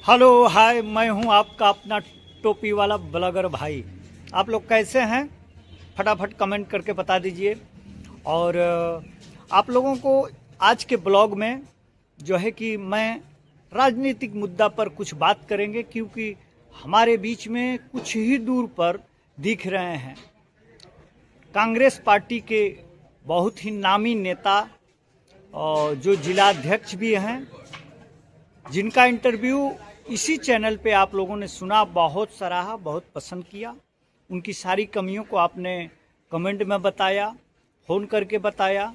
Hello hi, मैं हूं आपका अपना टोपी वाला ब्लॉगर भाई। आप लोग कैसे हैं? फटाफट कमेंट करके बता दीजिए। और आप लोगों को आज के ब्लॉग में जो है कि मैं राजनीतिक मुद्दा पर कुछ बात करेंगे, क्योंकि हमारे बीच में कुछ ही दूर पर दिख रहे हैं कांग्रेस पार्टी के बहुत ही नामी नेता और जो जिलाध्यक्ष भी हैं, जिनका इंटरव्यू इसी चैनल पे आप लोगों ने सुना, बहुत सराहा, बहुत पसंद किया। उनकी सारी कमियों को आपने कमेंट में बताया, फ़ोन करके बताया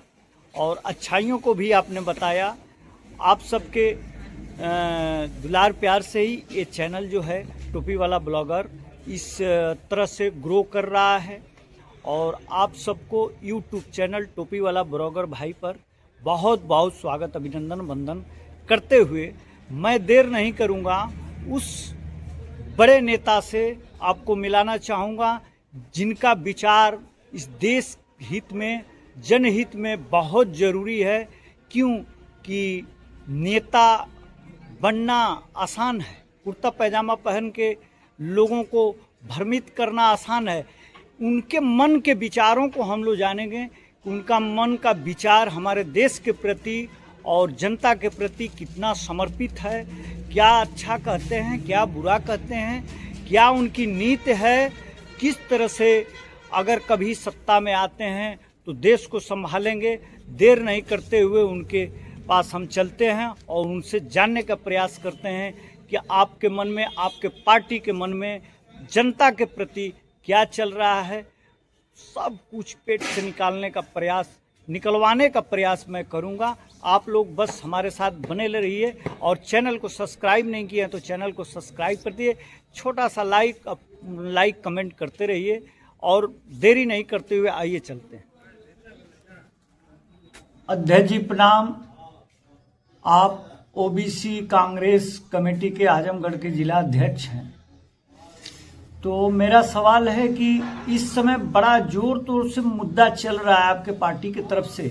और अच्छाइयों को भी आपने बताया। आप सबके दुलार प्यार से ही ये चैनल जो है टोपी वाला ब्लॉगर इस तरह से ग्रो कर रहा है। और आप सबको यूट्यूब चैनल टोपी वाला ब्लॉगर भाई पर बहुत बहुत स्वागत, अभिनंदन, वंदन करते हुए मैं देर नहीं करूंगा, उस बड़े नेता से आपको मिलाना चाहूँगा जिनका विचार इस देश हित में, जनहित में बहुत ज़रूरी है। क्यों कि नेता बनना आसान है, कुर्ता पैजामा पहन के लोगों को भ्रमित करना आसान है। उनके मन के विचारों को हम लोग जानेंगे कि उनका मन का विचार हमारे देश के प्रति और जनता के प्रति कितना समर्पित है, क्या अच्छा कहते हैं, क्या बुरा कहते हैं, क्या उनकी नीति है, किस तरह से अगर कभी सत्ता में आते हैं तो देश को संभालेंगे। देर नहीं करते हुए उनके पास हम चलते हैं और उनसे जानने का प्रयास करते हैं कि आपके मन में, आपके पार्टी के मन में जनता के प्रति क्या चल रहा है। सब कुछ पेट से निकलवाने का प्रयास मैं करूंगा। आप लोग बस हमारे साथ बने रहिए और चैनल को सब्सक्राइब नहीं किया तो चैनल को सब्सक्राइब कर दिए, छोटा सा लाइक कमेंट करते रहिए और देरी नहीं करते हुए आइए चलते हैं। अध्यक्ष जी प्रणाम। आप ओबीसी कांग्रेस कमेटी के आजमगढ़ के जिला अध्यक्ष हैं, तो मेरा सवाल है कि इस समय बड़ा जोर तोर से मुद्दा चल रहा है आपके पार्टी की तरफ से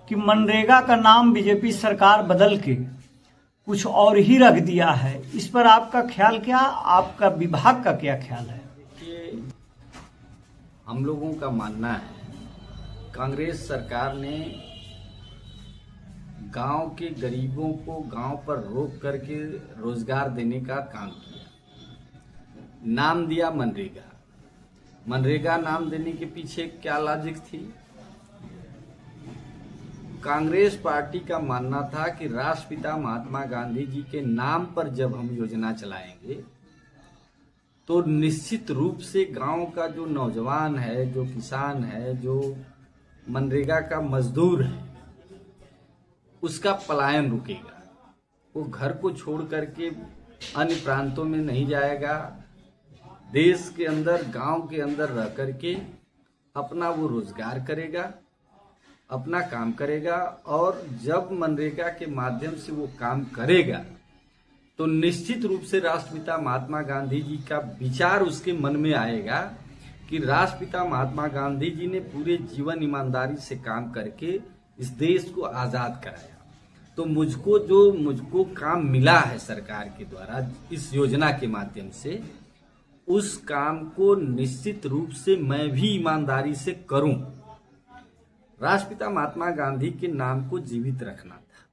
कि मनरेगा का नाम बीजेपी सरकार बदल के कुछ और ही रख दिया है। इस पर आपका ख्याल क्या, आपका विभाग का क्या ख्याल है? कि हम लोगों का मानना है कांग्रेस सरकार ने गांव के गरीबों को गांव पर रोक करके रोजगार देने का काम किया। नाम दिया मनरेगा। मनरेगा नाम देने के पीछे क्या लॉजिक थी? कांग्रेस पार्टी का मानना था कि राष्ट्रपिता महात्मा गांधी जी के नाम पर जब हम योजना चलाएंगे तो निश्चित रूप से गांव का जो नौजवान है, जो किसान है, जो मनरेगा का मजदूर है, उसका पलायन रुकेगा। वो घर को छोड़ करके अन्य प्रांतों में नहीं जाएगा, देश के अंदर, गांव के अंदर रह करके अपना वो रोजगार करेगा, अपना काम करेगा। और जब मनरेगा के माध्यम से वो काम करेगा तो निश्चित रूप से राष्ट्रपिता महात्मा गांधी जी का विचार उसके मन में आएगा कि राष्ट्रपिता महात्मा गांधी जी ने पूरे जीवन ईमानदारी से काम करके इस देश को आजाद कराया। तो मुझको काम मिला है सरकार के द्वारा इस योजना के माध्यम से, उस काम को निश्चित रूप से मैं भी ईमानदारी से करूं। राष्ट्रपिता महात्मा गांधी के नाम को जीवित रखना था,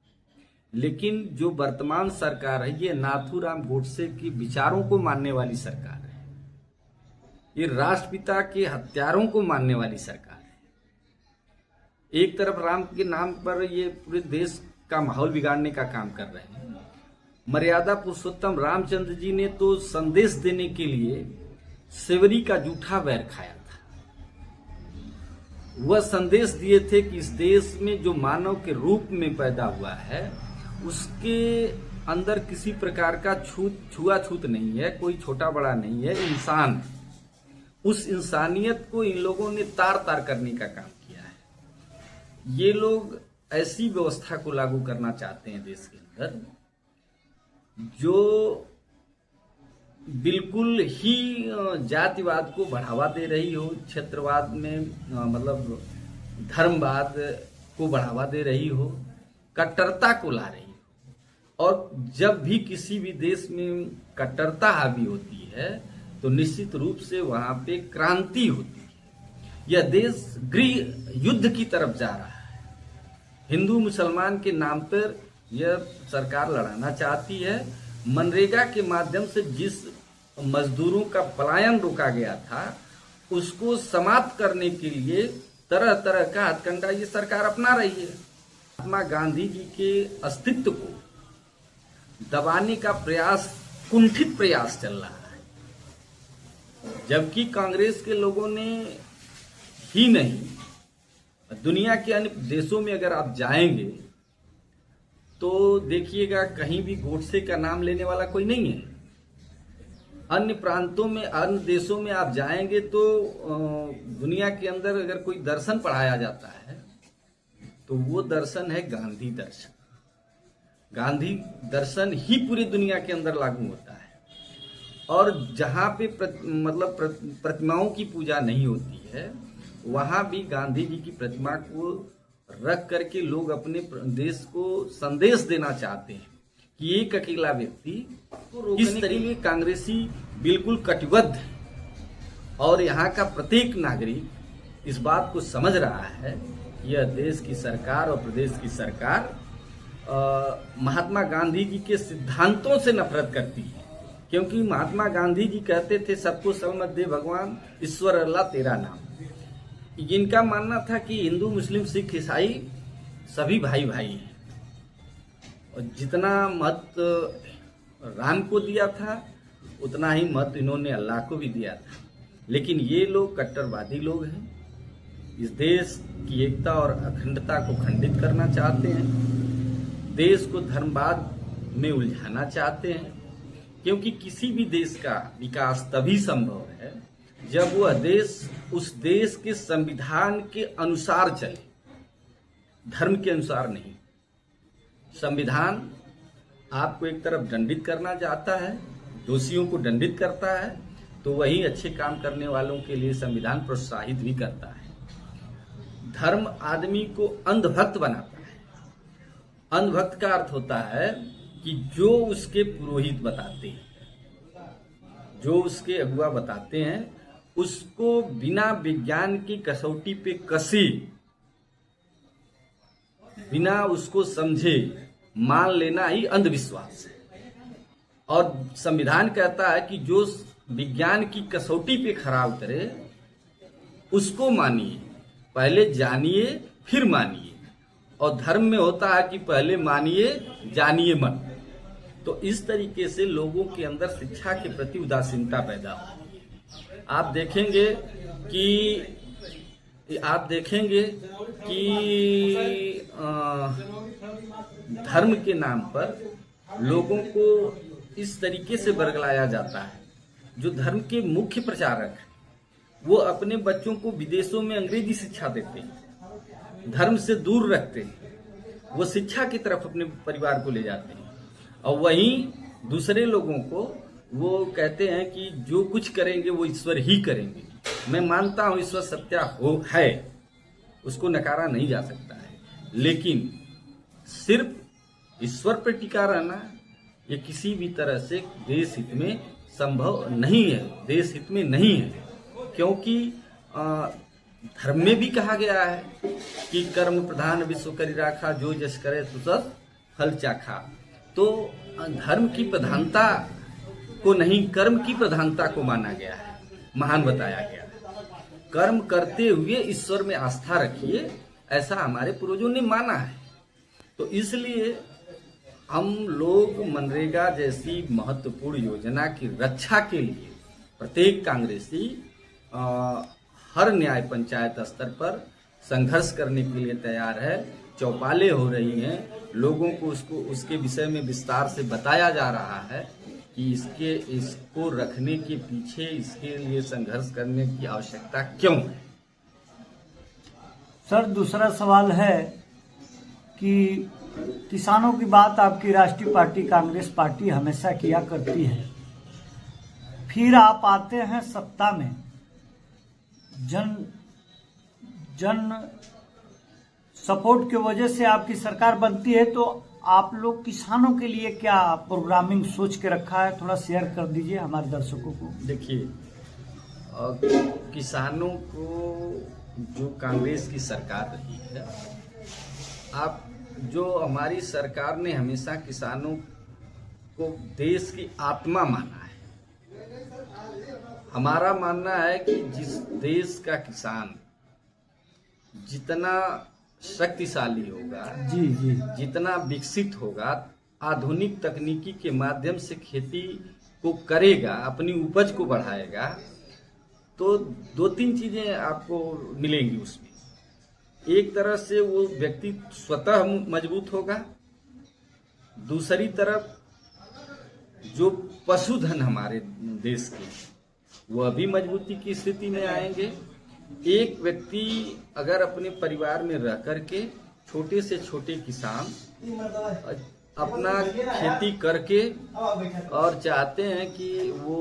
लेकिन जो वर्तमान सरकार है ये नाथूराम गोडसे के विचारों को मानने वाली सरकार है। ये राष्ट्रपिता के हत्यारों को मानने वाली सरकार है। एक तरफ राम के नाम पर ये पूरे देश का माहौल बिगाड़ने का काम कर रहे हैं। मर्यादा पुरुषोत्तम रामचंद्र जी ने तो संदेश देने के लिए सेवरी का जूठा बैर खाया था। वह संदेश दिए थे कि इस देश में जो मानव के रूप में पैदा हुआ है उसके अंदर किसी प्रकार का छुआछूत नहीं है, कोई छोटा बड़ा नहीं है, इंसान। उस इंसानियत को इन लोगों ने तार तार करने का काम किया है। ये लोग ऐसी व्यवस्था को लागू करना चाहते हैं देश के अंदर जो बिल्कुल ही जातिवाद को बढ़ावा दे रही हो, क्षेत्रवाद में मतलब धर्मवाद को बढ़ावा दे रही हो, कट्टरता को ला रही हो और जब भी किसी भी देश में कट्टरता हावी होती है तो निश्चित रूप से वहां पे क्रांति होती है। यह देश गृह युद्ध की तरफ जा रहा है। हिंदू मुसलमान के नाम पर यह सरकार लड़ाना चाहती है। मनरेगा के माध्यम से जिस मजदूरों का पलायन रोका गया था उसको समाप्त करने के लिए तरह तरह का हथकंडा ये सरकार अपना रही है। महात्मा गांधी जी के अस्तित्व को दबाने का प्रयास, कुंठित प्रयास चल रहा है, जबकि कांग्रेस के लोगों ने ही नहीं, दुनिया के अन्य देशों में अगर आप जाएंगे तो देखिएगा कहीं भी गोडसे का नाम लेने वाला कोई नहीं है। अन्य प्रांतों में, अन्य देशों में आप जाएंगे तो दुनिया के अंदर अगर कोई दर्शन पढ़ाया जाता है तो वो दर्शन है गांधी दर्शन। गांधी दर्शन ही पूरी दुनिया के अंदर लागू होता है। और जहां पे प्रतिमाओं की पूजा नहीं होती है वहां भी गांधी जी की प्रतिमा को रख करके लोग अपने देश को संदेश देना चाहते हैं कि एक अकेला व्यक्ति इस तरीके कांग्रेसी बिल्कुल कटिबद्ध है। और यहाँ का प्रत्येक नागरिक इस बात को समझ रहा है कि यह देश की सरकार और प्रदेश की सरकार महात्मा गांधी जी के सिद्धांतों से नफरत करती है। क्योंकि महात्मा गांधी जी कहते थे सबको समझ दे भगवान, ईश्वर अल्लाह तेरा नाम। जिनका मानना था कि हिंदू मुस्लिम सिख ईसाई सभी भाई भाई हैं और जितना मत राम को दिया था उतना ही मत इन्होंने अल्लाह को भी दिया था। लेकिन ये लोग कट्टरवादी लोग हैं, इस देश की एकता और अखंडता को खंडित करना चाहते हैं, देश को धर्मवाद में उलझाना चाहते हैं। क्योंकि किसी भी देश का विकास तभी संभव है जब वह देश उस देश के संविधान के अनुसार चले, धर्म के अनुसार नहीं। संविधान आपको एक तरफ दंडित करना चाहता है, दोषियों को दंडित करता है, तो वही अच्छे काम करने वालों के लिए संविधान प्रोत्साहित भी करता है। धर्म आदमी को अंधभक्त बनाता है। अंधभक्त का अर्थ होता है कि जो उसके पुरोहित बताते हैं, जो उसके अगुआ बताते हैं, उसको बिना विज्ञान की कसौटी पे कसे, बिना उसको समझे मान लेना ही अंधविश्वास है। और संविधान कहता है कि जो विज्ञान की कसौटी पे खरा उतरे उसको मानिए, पहले जानिए फिर मानिए। और धर्म में होता है कि पहले मानिए जानिए मत। तो इस तरीके से लोगों के अंदर शिक्षा के प्रति उदासीनता पैदा हो। आप देखेंगे कि धर्म के नाम पर लोगों को इस तरीके से बरगलाया जाता है। जो धर्म के मुख्य प्रचारक हैं वो अपने बच्चों को विदेशों में अंग्रेजी शिक्षा देते हैं, धर्म से दूर रखते हैं, वो शिक्षा की तरफ अपने परिवार को ले जाते हैं। और वहीं दूसरे लोगों को वो कहते हैं कि जो कुछ करेंगे वो ईश्वर ही करेंगे। मैं मानता हूं ईश्वर सत्या है, उसको नकारा नहीं जा सकता है, लेकिन सिर्फ ईश्वर पर टिका रहना ये किसी भी तरह से देश हित में संभव नहीं है, देश हित में नहीं है। क्योंकि धर्म में भी कहा गया है कि कर्म प्रधान विश्व करी राखा, जो जस करे तुस फल चाखा। तो धर्म की प्रधानता को नहीं, कर्म की प्रधानता को माना गया है, महान बताया गया है। कर्म करते हुए ईश्वर में आस्था रखिए, ऐसा हमारे पूर्वजों ने माना है। तो इसलिए हम लोग मनरेगा जैसी महत्वपूर्ण योजना की रक्षा के लिए प्रत्येक कांग्रेसी हर न्याय पंचायत स्तर पर संघर्ष करने के लिए तैयार है। चौपाले हो रही हैं, लोगों को उसके विषय में विस्तार से बताया जा रहा है कि इसको रखने के पीछे, इसके लिए संघर्ष करने की आवश्यकता क्यों है। सर, दूसरा सवाल है कि किसानों की बात आपकी राष्ट्रीय पार्टी कांग्रेस पार्टी हमेशा किया करती है, फिर आप आते हैं सत्ता में, जन सपोर्ट की वजह से आपकी सरकार बनती है, तो आप लोग किसानों के लिए क्या प्रोग्रामिंग सोच के रखा है, थोड़ा शेयर कर दीजिए हमारे दर्शकों को। देखिए, किसानों को जो कांग्रेस की सरकार रही है, आप जो हमारी सरकार ने हमेशा किसानों को देश की आत्मा माना है। हमारा मानना है कि जिस देश का किसान जितना शक्तिशाली होगा, जी जी, जितना विकसित होगा, आधुनिक तकनीकी के माध्यम से खेती को करेगा, अपनी उपज को बढ़ाएगा, तो दो तीन चीजें आपको मिलेंगी उसमें। एक तरह से वो व्यक्ति स्वतः मजबूत होगा, दूसरी तरफ जो पशुधन हमारे देश के वह भी मजबूती की स्थिति में आएंगे। एक व्यक्ति अगर अपने परिवार में रह करके छोटे से छोटे किसान अपना खेती करके और चाहते हैं कि वो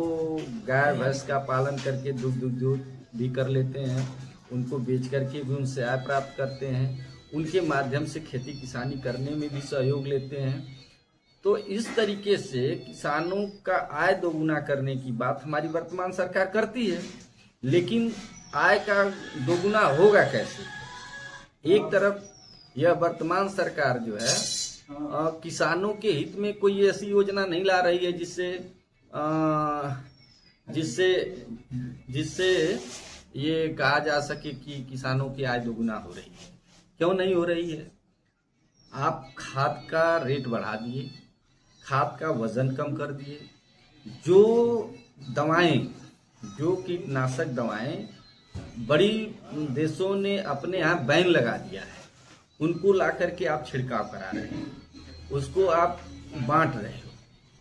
गाय भैंस का पालन करके दूध भी कर लेते हैं, उनको बेच करके भी उनसे आय प्राप्त करते हैं, उनके माध्यम से खेती किसानी करने में भी सहयोग लेते हैं। तो इस तरीके से किसानों का आय दोगुना करने की बात हमारी वर्तमान सरकार करती है, लेकिन आय का दोगुना होगा कैसे? एक तरफ यह वर्तमान सरकार जो है किसानों के हित में कोई ऐसी योजना नहीं ला रही है जिससे जिससे ये कहा जा सके कि किसानों की आय दोगुना हो रही है। क्यों नहीं हो रही है? आप खाद का रेट बढ़ा दिए, खाद का वजन कम कर दिए, जो दवाएं, जो कीटनाशक दवाएं बड़ी देशों ने अपने यहाँ बैन लगा दिया है, उनको ला करके आप छिड़काव करा रहे हैं, उसको आप बांट रहे हो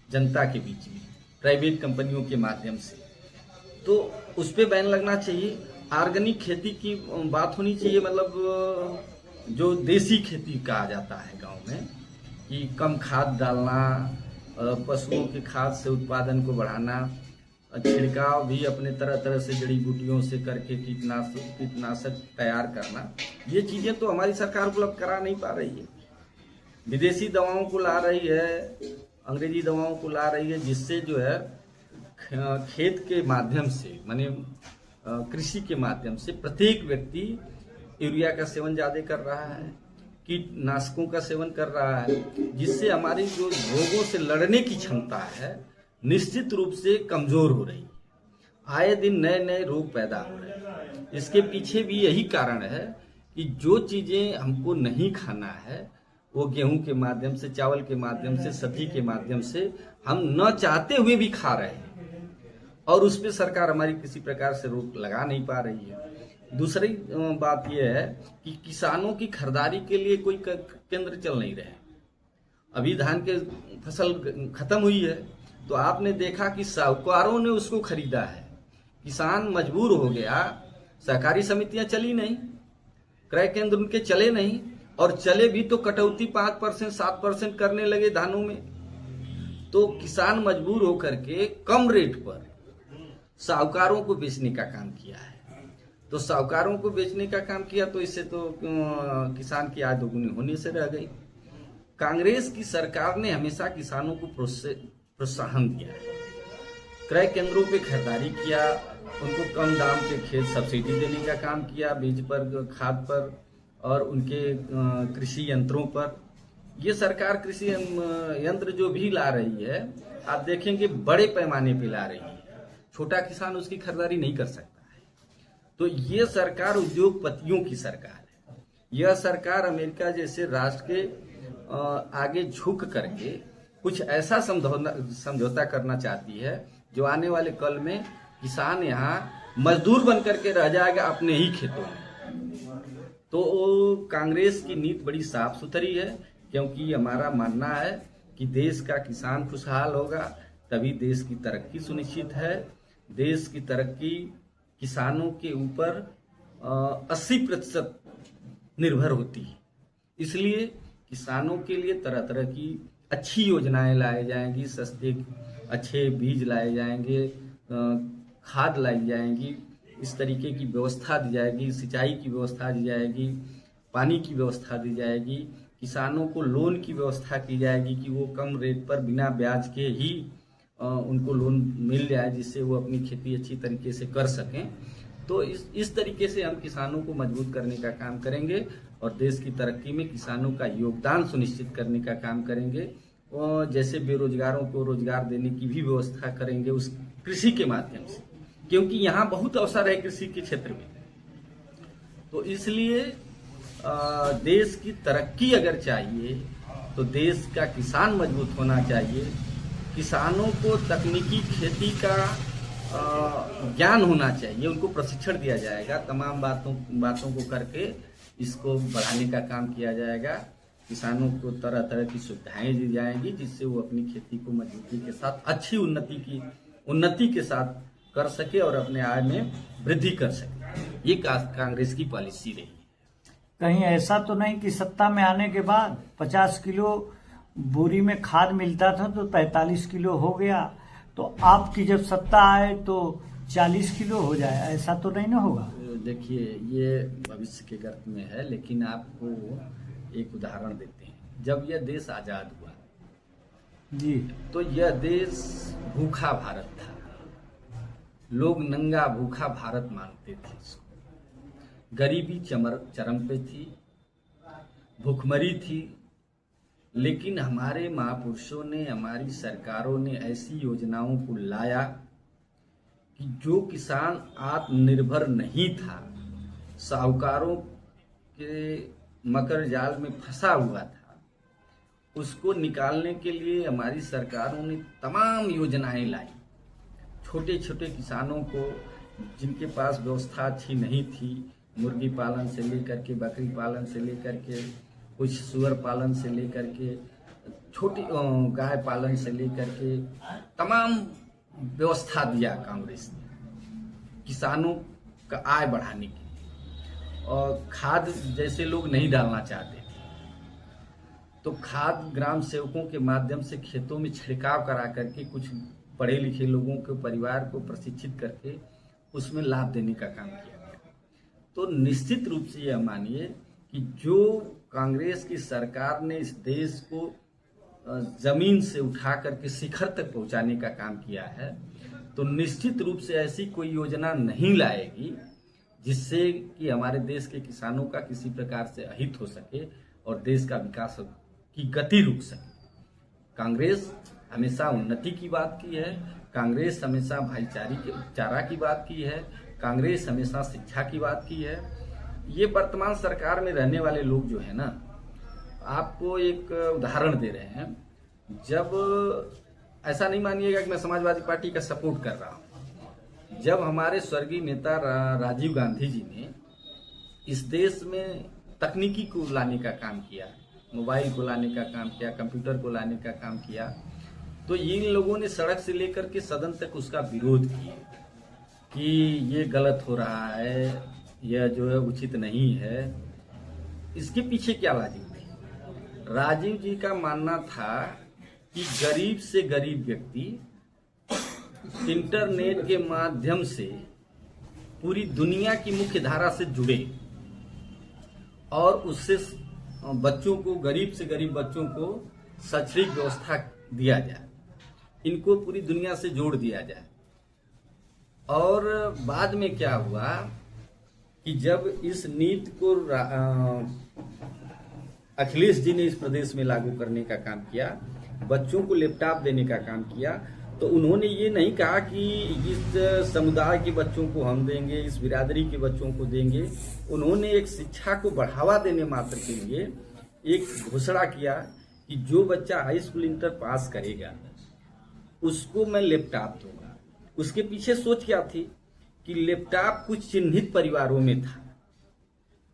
जनता के बीच में प्राइवेट कंपनियों के माध्यम से, तो उस पे बैन लगना चाहिए। ऑर्गेनिक खेती की बात होनी चाहिए, मतलब जो देसी खेती कहा जाता है गांव में, कि कम खाद डालना, पशुओं की खाद से उत्पादन को बढ़ाना, छिड़काव भी अपने तरह तरह से जड़ी बूटियों से करके कीटनाशक तैयार करना, ये चीजें तो हमारी सरकार उपलब्ध करा नहीं पा रही है। विदेशी दवाओं को ला रही है, अंग्रेजी दवाओं को ला रही है, जिससे जो है खेत के माध्यम से, माने कृषि के माध्यम से प्रत्येक व्यक्ति यूरिया का सेवन ज्यादा कर रहा है, कीटनाशकों का सेवन कर रहा है, जिससे हमारी जो रोगों से लड़ने की क्षमता है निश्चित रूप से कमजोर हो रही है। आए दिन नए नए रोग पैदा हो रहे हैं। इसके पीछे भी यही कारण है कि जो चीजें हमको नहीं खाना है वो गेहूं के माध्यम से, चावल के माध्यम से, सब्जी के माध्यम से हम न चाहते हुए भी खा रहे हैं, और उस पर सरकार हमारी किसी प्रकार से रोक लगा नहीं पा रही है। दूसरी बात यह है कि किसानों की खरीदारी के लिए कोई केंद्र चल नहीं रहे। अभी धान के फसल खत्म हुई है तो आपने देखा कि साहूकारों ने उसको खरीदा है, किसान मजबूर हो गया, सहकारी समितियां चली नहीं, क्रय केंद्र उनके चले नहीं, और चले भी तो कटौती 5% 7% करने लगे धानों में। तो किसान मजबूर होकर के कम रेट पर साहूकारों को बेचने का काम किया है। तो साहूकारों को बेचने का काम किया तो इससे तो किसान की आय दोगुनी होने से रह गई। कांग्रेस की सरकार ने हमेशा किसानों को प्रोत्साहन दिया है, क्रय केंद्रों पे खरीदारी किया, उनको कम दाम पे खेत सब्सिडी देने का काम किया, बीज पर, खाद पर और उनके कृषि यंत्रों पर। ये सरकार कृषि यंत्र जो भी ला रही है, आप देखेंगे बड़े पैमाने पे ला रही है, छोटा किसान उसकी खरीदारी नहीं कर सकता है। तो ये सरकार उद्योगपतियों की सरकार है। यह सरकार अमेरिका जैसे राष्ट्र के आगे झुक करके कुछ ऐसा समझौता करना चाहती है जो आने वाले कल में किसान यहाँ मजदूर बन करके रह जाएगा अपने ही खेतों में। तो कांग्रेस की नीति बड़ी साफ सुथरी है, क्योंकि हमारा मानना है कि देश का किसान खुशहाल होगा तभी देश की तरक्की सुनिश्चित है। देश की तरक्की किसानों के ऊपर 80% निर्भर होती है, इसलिए किसानों के लिए तरह तरह की अच्छी योजनाएं लाई जाएंगी, सस्ते अच्छे बीज लाए जाएंगे, खाद लाई जाएंगी, इस तरीके की व्यवस्था दी जाएगी, सिंचाई की व्यवस्था दी जाएगी, पानी की व्यवस्था दी जाएगी, किसानों को लोन की व्यवस्था की जाएगी कि वो कम रेट पर बिना ब्याज के ही उनको लोन मिल जाए, जिससे वो अपनी खेती अच्छी तरीके से कर सकें। तो इस तरीके से हम किसानों को मजबूत करने का काम करेंगे और देश की तरक्की में किसानों का योगदान सुनिश्चित करने का काम करेंगे। और जैसे बेरोजगारों को रोजगार देने की भी व्यवस्था करेंगे उस कृषि के माध्यम से, क्योंकि यहाँ बहुत अवसर है कृषि के क्षेत्र में। तो इसलिए देश की तरक्की अगर चाहिए तो देश का किसान मजबूत होना चाहिए। किसानों को तकनीकी खेती का ज्ञान होना चाहिए, उनको प्रशिक्षण दिया जाएगा, तमाम बातों को करके इसको बढ़ाने का काम किया जाएगा। किसानों को तरह तरह की सुविधाएं दी जाएंगी, जिससे वो अपनी खेती को मजबूती के साथ अच्छी उन्नति के साथ कर सके और अपने आय में वृद्धि कर सके। ये कांग्रेस की पॉलिसी रही। कहीं ऐसा तो नहीं कि सत्ता में आने के बाद 50 किलो बोरी में खाद मिलता था तो 45 किलो हो गया, तो आपकी जब सत्ता आए तो 40 किलो हो जाए, ऐसा तो नहीं ना होगा? देखिए, ये भविष्य के गर्त में है, लेकिन आपको एक उदाहरण देते हैं। जब यह देश आजाद हुआ जी, तो यह देश भूखा भारत था। लोग नंगा भूखा भारत मानते थे इसको। गरीबी चरम पे थी, भूखमरी थी, लेकिन हमारे महापुरुषों ने, हमारी सरकारों ने ऐसी योजनाओं को लाया कि जो किसान आत्मनिर्भर नहीं था, साहूकारों के मकर जाल में फंसा हुआ था, उसको निकालने के लिए हमारी सरकारों ने तमाम योजनाएं लाई। छोटे छोटे किसानों को, जिनके पास व्यवस्था अच्छी नहीं थी, मुर्गी पालन से लेकर के बकरी पालन से लेकर के कुछ सुअर पालन से लेकर के छोटी गाय पालन से लेकर के तमाम व्यवस्था दिया कांग्रेस ने किसानों का आय बढ़ाने के लिए। और खाद जैसे लोग नहीं डालना चाहते थे, तो खाद ग्राम सेवकों के माध्यम से खेतों में छिड़काव करा करके कुछ पढ़े लिखे लोगों के परिवार को प्रशिक्षित करके उसमें लाभ देने का काम किया गया। तो निश्चित रूप से यह मानिए कि जो कांग्रेस की सरकार ने इस देश को जमीन से उठा करके शिखर तक पहुंचाने का काम किया है, तो निश्चित रूप से ऐसी कोई योजना नहीं लाएगी जिससे कि हमारे देश के किसानों का किसी प्रकार से अहित हो सके और देश का विकास की गति रुक सके। कांग्रेस हमेशा उन्नति की बात की है, कांग्रेस हमेशा भाईचारा की बात की है, कांग्रेस हमेशा शिक्षा की बात की है। ये वर्तमान सरकार में रहने वाले लोग जो है ना, आपको एक उदाहरण दे रहे हैं। जब ऐसा नहीं मानिएगा कि मैं समाजवादी पार्टी का सपोर्ट कर रहा हूं। जब हमारे स्वर्गीय नेता राजीव गांधी जी ने इस देश में तकनीकी को लाने का काम किया, मोबाइल को लाने का काम किया, कंप्यूटर को लाने का काम किया, तो इन लोगों ने सड़क से लेकर के सदन तक उसका विरोध किया कि ये गलत हो रहा है, यह जो है उचित नहीं है। इसके पीछे क्या लॉजिक थी? राजीव जी का मानना था कि गरीब से गरीब व्यक्ति इंटरनेट के माध्यम से पूरी दुनिया की मुख्य धारा से जुड़े और उससे बच्चों को, गरीब से गरीब बच्चों को शैक्षणिक व्यवस्था दिया जाए, इनको पूरी दुनिया से जोड़ दिया जाए। और बाद में क्या हुआ कि जब इस नीति को अखिलेश जी ने इस प्रदेश में लागू करने का काम किया, बच्चों को लैपटॉप देने का काम किया, तो उन्होंने ये नहीं कहा कि इस समुदाय के बच्चों को हम देंगे, इस बिरादरी के बच्चों को देंगे। उन्होंने एक शिक्षा को बढ़ावा देने मात्र के लिए एक घोषणा किया कि जो बच्चा हाई स्कूल इंटर पास करेगा उसको मैं लैपटॉप दूंगा। उसके पीछे सोच क्या थी कि लैपटॉप कुछ चिन्हित परिवारों में था,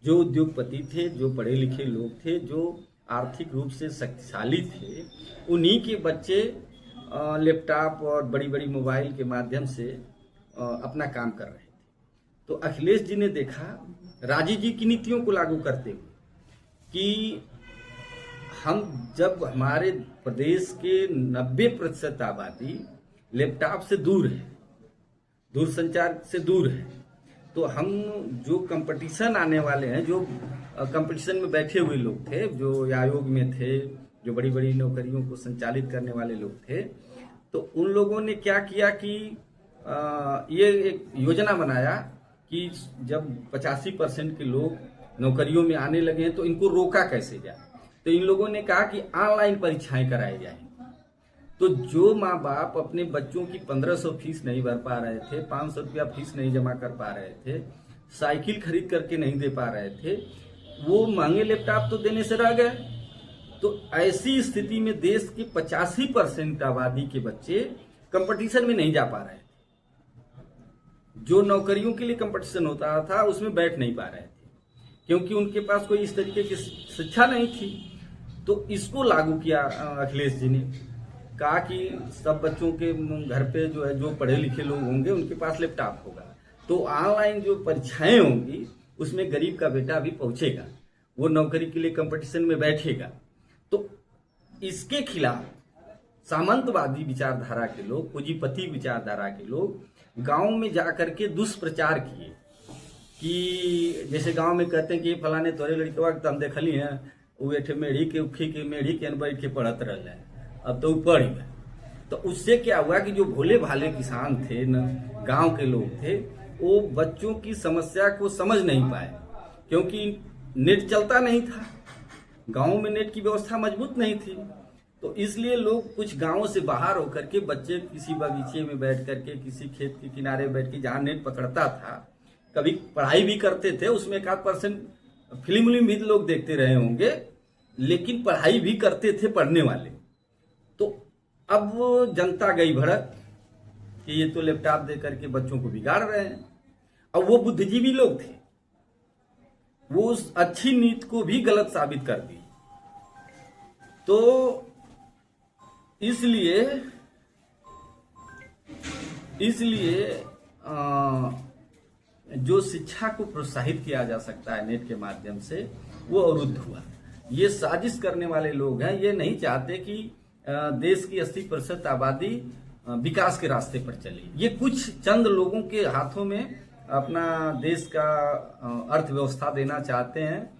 जो उद्योगपति थे, जो पढ़े लिखे लोग थे, जो आर्थिक रूप से शक्तिशाली थे, उन्हीं के बच्चे लैपटॉप और बड़ी बड़ी मोबाइल के माध्यम से अपना काम कर रहे थे। तो अखिलेश जी ने देखा राजीव जी की नीतियों को लागू करते हुए कि हम जब हमारे प्रदेश के 90% आबादी लैपटॉप से दूर है, दूरसंचार से दूर है, तो हम जो कंपटीशन आने वाले हैं, जो कंपटीशन में बैठे हुए लोग थे, जो आयोग में थे, जो बड़ी बड़ी नौकरियों को संचालित करने वाले लोग थे, तो उन लोगों ने क्या किया कि ये एक योजना बनाया कि जब 85% के लोग नौकरियों में आने लगे हैं तो इनको रोका कैसे जाए। तो इन लोगों ने कहा कि ऑनलाइन परीक्षाएं कराई जाए। तो जो माँ बाप अपने बच्चों की 1500 फीस नहीं भर पा रहे थे, 500 रुपया फीस नहीं जमा कर पा रहे थे, साइकिल खरीद करके नहीं दे पा रहे थे, वो महंगे लैपटॉप तो देने से रह गए। तो ऐसी स्थिति में देश के 85% आबादी के बच्चे कंपटीशन में नहीं जा पा रहे थे। जो नौकरियों के लिए कंपटीशन होता था उसमें बैठ नहीं पा रहे थे, क्योंकि उनके पास कोई इस तरीके की शिक्षा नहीं थी। तो इसको लागू किया अखिलेश जी ने, कहा कि सब बच्चों के घर पे जो है, जो पढ़े लिखे लोग होंगे उनके पास लैपटॉप होगा, तो ऑनलाइन जो परीक्षाएं होंगी उसमें गरीब का बेटा भी पहुंचेगा, वो नौकरी के लिए कंपटीशन में बैठेगा। तो इसके खिलाफ सामंतवादी विचारधारा के लोग, पूंजीपति विचारधारा के लोग गांव में जाकर के दुष्प्रचार किए कि जैसे गांव में कहते हैं कि फलाने तोरे लड़कवा के हम देखली हैं, वो एठे मेढ़ी के उखी के मेढ़ी के बैठ के पढ़त रहे हैं, अब तो पढ़ गए। तो उससे क्या हुआ कि जो भोले भाले किसान थे न, गांव के लोग थे, वो बच्चों की समस्या को समझ नहीं पाए, क्योंकि नेट चलता नहीं था, गांव में नेट की व्यवस्था मजबूत नहीं थी। तो इसलिए लोग कुछ गांवों से बाहर होकर के बच्चे किसी बगीचे में बैठ करके, किसी खेत के किनारे बैठ के, जहां नेट पकड़ता था, कभी पढ़ाई भी करते थे। उसमें 1% फिल्म भी लोग देखते रहे होंगे, लेकिन पढ़ाई भी करते थे पढ़ने वाले। तो अब वो जनता गई भड़क कि ये तो लैपटॉप दे करके बच्चों को बिगाड़ रहे हैं। अब वो बुद्धिजीवी लोग थे, वो उस अच्छी नीति को भी गलत साबित कर दी। तो इसलिए जो शिक्षा को प्रोत्साहित किया जा सकता है नेट के माध्यम से, वो अवरुद्ध हुआ। ये साजिश करने वाले लोग हैं, ये नहीं चाहते कि देश की 80% आबादी विकास के रास्ते पर चले। ये कुछ चंद लोगों के हाथों में अपना देश का अर्थव्यवस्था देना चाहते हैं,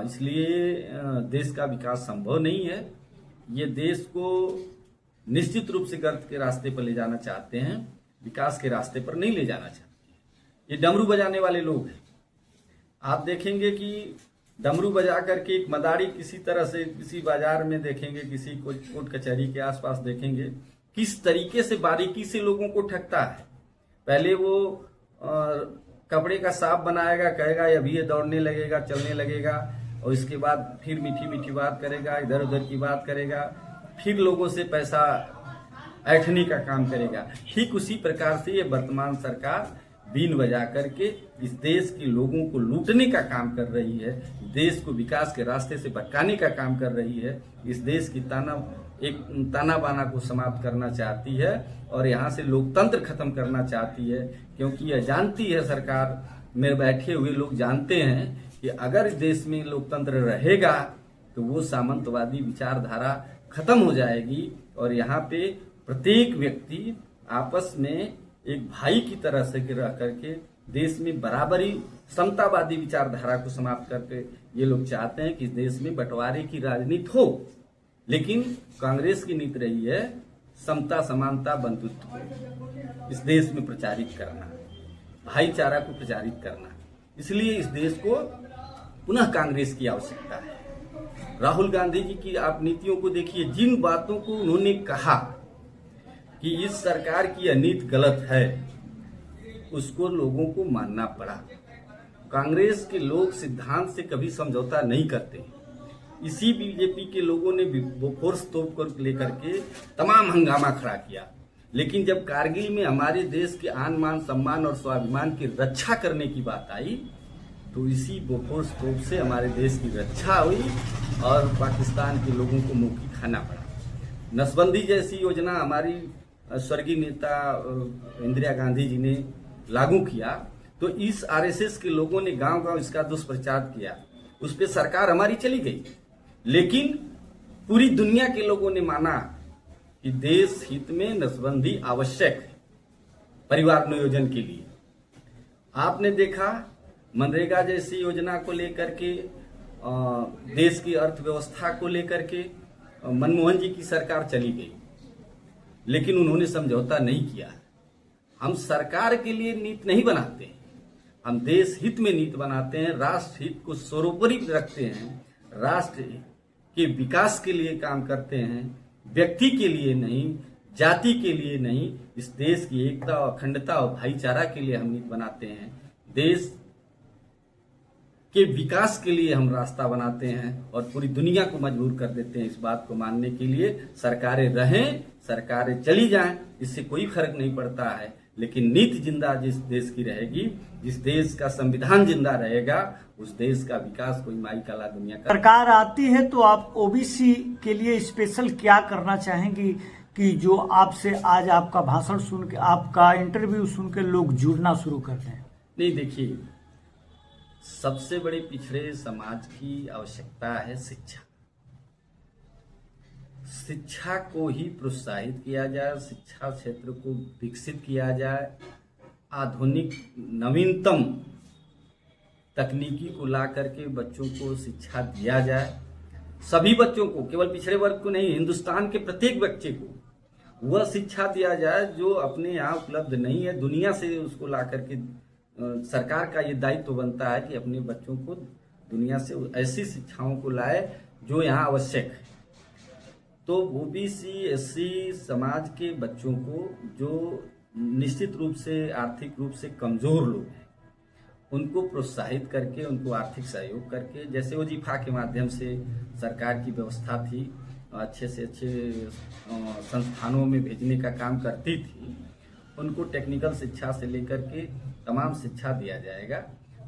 इसलिए देश का विकास संभव नहीं है। ये देश को निश्चित रूप से गर्त के रास्ते पर ले जाना चाहते हैं, विकास के रास्ते पर नहीं ले जाना चाहते। ये डमरू बजाने वाले लोग हैं। आप देखेंगे कि डमरू बजा करके एक मदारी किसी तरह से किसी बाजार में देखेंगे, किसी कोर्ट कचहरी के आसपास देखेंगे, किस तरीके से बारीकी से लोगों को ठगता है। पहले वो कपड़े का सांप बनाएगा, कहेगा अभी ये दौड़ने लगेगा, चलने लगेगा, और इसके बाद फिर मीठी मीठी बात करेगा, इधर उधर की बात करेगा, फिर लोगों से पैसा ऐंठने का काम करेगा। ठीक उसी प्रकार से ये वर्तमान सरकार बीन बजा करके इस देश के लोगों को लूटने का काम कर रही है, देश को विकास के रास्ते से भटकाने का काम कर रही है। इस देश की ताना बाना को समाप्त करना चाहती है और यहाँ से लोकतंत्र खत्म करना चाहती है, क्योंकि यह जानती है सरकार में बैठे हुए लोग जानते हैं कि अगर इस देश में लोकतंत्र रहेगा तो वो सामंतवादी विचारधारा खत्म हो जाएगी और यहाँ पे प्रत्येक व्यक्ति आपस में एक भाई की तरह से रह करके देश में बराबरी, समतावादी विचारधारा को समाप्त करके ये लोग चाहते हैं कि इस देश में बंटवारे की राजनीति हो। लेकिन कांग्रेस की नीति रही है समता, समानता, बंधुत्व को इस देश में प्रचारित करना, भाईचारा को प्रचारित करना। इसलिए इस देश को पुनः कांग्रेस की आवश्यकता है। राहुल गांधी जी की आप नीतियों को देखिए, जिन बातों को उन्होंने कहा कि इस सरकार की यह नीति गलत है, उसको लोगों को मानना पड़ा। कांग्रेस के लोग सिद्धांत से कभी समझौता नहीं करते। इसी बीजेपी के लोगों ने बोफोर्स तोप कर लेकर के तमाम हंगामा खड़ा किया, लेकिन जब कारगिल में हमारे देश के आन मान सम्मान और स्वाभिमान की रक्षा करने की बात आई तो इसी बोफोर्स तोप से हमारे देश की रक्षा हुई और पाकिस्तान के लोगों को मुंह की खाना पड़ा। नसबंदी जैसी योजना हमारी स्वर्गीय नेता इंदिरा गांधी जी ने लागू किया, तो इस आरएसएस के लोगों ने गांव-गांव इसका दुष्प्रचार किया, उस पर सरकार हमारी चली गई। लेकिन पूरी दुनिया के लोगों ने माना कि देश हित में नसबंदी आवश्यक है परिवार नियोजन के लिए, आपने देखा मनरेगा जैसी योजना को लेकर के देश की अर्थव्यवस्था को लेकर के मनमोहन जी की सरकार चली गई, लेकिन उन्होंने समझौता नहीं किया। हम सरकार के लिए नीति नहीं बनाते हैं, हम देश हित में नीति बनाते हैं, राष्ट्र हित को सर्वोपरि रखते हैं, राष्ट्र के विकास के लिए काम करते हैं, व्यक्ति के लिए नहीं, जाति के लिए नहीं, इस देश की एकता और अखंडता और भाईचारा के लिए हम नीति बनाते हैं, देश के विकास के लिए हम रास्ता बनाते हैं और पूरी दुनिया को मजबूर कर देते हैं इस बात को मानने के लिए। सरकारें रहें, सरकारें चली जाएं, इससे कोई फर्क नहीं पड़ता है, लेकिन नीति जिंदा जिस देश की रहेगी, जिस देश का संविधान जिंदा रहेगा, उस देश का विकास कोई माई काला दुनिया का। सरकार आती है तो आप ओबीसी के लिए स्पेशल क्या करना चाहेंगी कि जो आपसे आज आपका भाषण सुन के, आपका इंटरव्यू सुन के लोग जुड़ना शुरू कर दें? नहीं, देखिए, सबसे बड़े पिछड़े समाज की आवश्यकता है शिक्षा। शिक्षा को ही प्रोत्साहित किया जाए, शिक्षा क्षेत्र को विकसित किया जाए, आधुनिक नवीनतम तकनीकी को ला करके बच्चों को शिक्षा दिया जाए। सभी बच्चों को, केवल पिछड़े वर्ग को नहीं, हिंदुस्तान के प्रत्येक बच्चे को वह शिक्षा दिया जाए जो अपने यहाँ उपलब्ध नहीं है, दुनिया से उसको ला करके। सरकार का ये दायित्व बनता है कि अपने बच्चों को दुनिया से ऐसी शिक्षाओं को लाए जो यहाँ आवश्यक है। तो ओबीसी एससी समाज के बच्चों को, जो निश्चित रूप से आर्थिक रूप से कमजोर लोग हैं, उनको प्रोत्साहित करके, उनको आर्थिक सहयोग करके, जैसे वजीफा के माध्यम से सरकार की व्यवस्था थी, अच्छे से अच्छे संस्थानों में भेजने का काम करती थी, उनको टेक्निकल शिक्षा से लेकर के तमाम शिक्षा दिया जाएगा,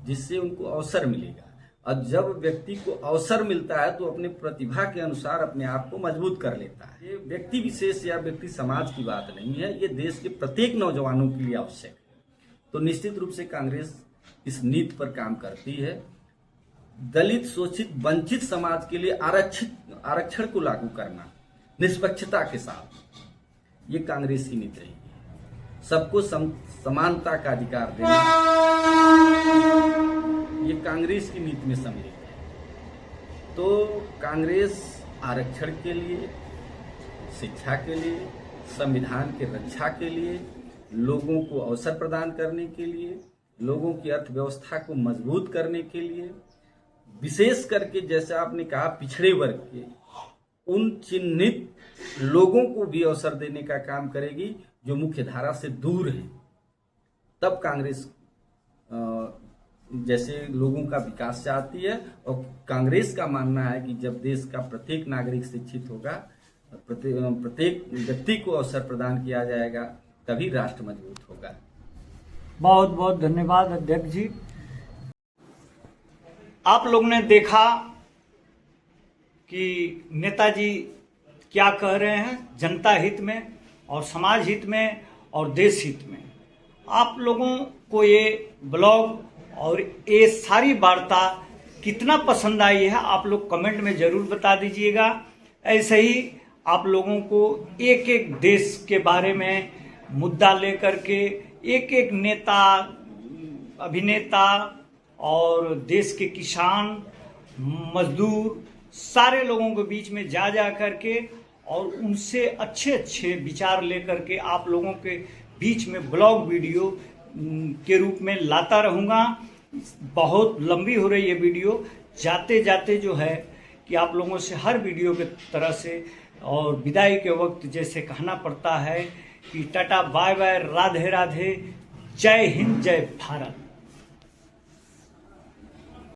जिससे उनको अवसर मिलेगा। और जब व्यक्ति को अवसर मिलता है तो अपने प्रतिभा के अनुसार अपने आप को मजबूत कर लेता है। ये व्यक्ति विशेष या व्यक्ति समाज की बात नहीं है, ये देश के प्रत्येक नौजवानों के लिए आवश्यक है। तो निश्चित रूप से कांग्रेस इस नीति पर काम करती है। दलित, शोषित, वंचित समाज के लिए आरक्षण को लागू करना निष्पक्षता के साथ, ये कांग्रेस की नीति रही है। सबको समानता का अधिकार देना, ये कांग्रेस की नीति में सम्मिलित है। तो कांग्रेस आरक्षण के लिए, शिक्षा के लिए, संविधान के रक्षा के लिए, लोगों को अवसर प्रदान करने के लिए, लोगों की अर्थव्यवस्था को मजबूत करने के लिए, विशेष करके जैसे आपने कहा पिछड़े वर्ग के, उन चिन्हित लोगों को भी अवसर देने का काम करेगी जो मुख्य धारा से दूर हैं। तब कांग्रेस जैसे लोगों का विकास चाहती है, और कांग्रेस का मानना है कि जब देश का प्रत्येक नागरिक शिक्षित होगा, प्रत्येक व्यक्ति को अवसर प्रदान किया जाएगा, तभी राष्ट्र मजबूत होगा। बहुत बहुत धन्यवाद अध्यक्ष जी। आप लोग ने देखा कि नेताजी क्या कह रहे हैं जनता हित में और समाज हित में और देश हित में। आप लोगों को ये ब्लॉग और ये सारी वार्ता कितना पसंद आई है आप लोग कमेंट में ज़रूर बता दीजिएगा। ऐसे ही आप लोगों को एक एक देश के बारे में मुद्दा लेकर के एक एक नेता, अभिनेता और देश के किसान, मजदूर, सारे लोगों के बीच में जा करके और उनसे अच्छे अच्छे विचार लेकर के आप लोगों के बीच में ब्लॉग वीडियो के रूप में लाता रहूँगा। बहुत लंबी हो रही है वीडियो, जाते जाते जो है कि आप लोगों से हर वीडियो के तरह से और विदाई के वक्त जैसे कहना पड़ता है कि टाटा बाय बाय, राधे राधे, जय हिंद, जय भारत।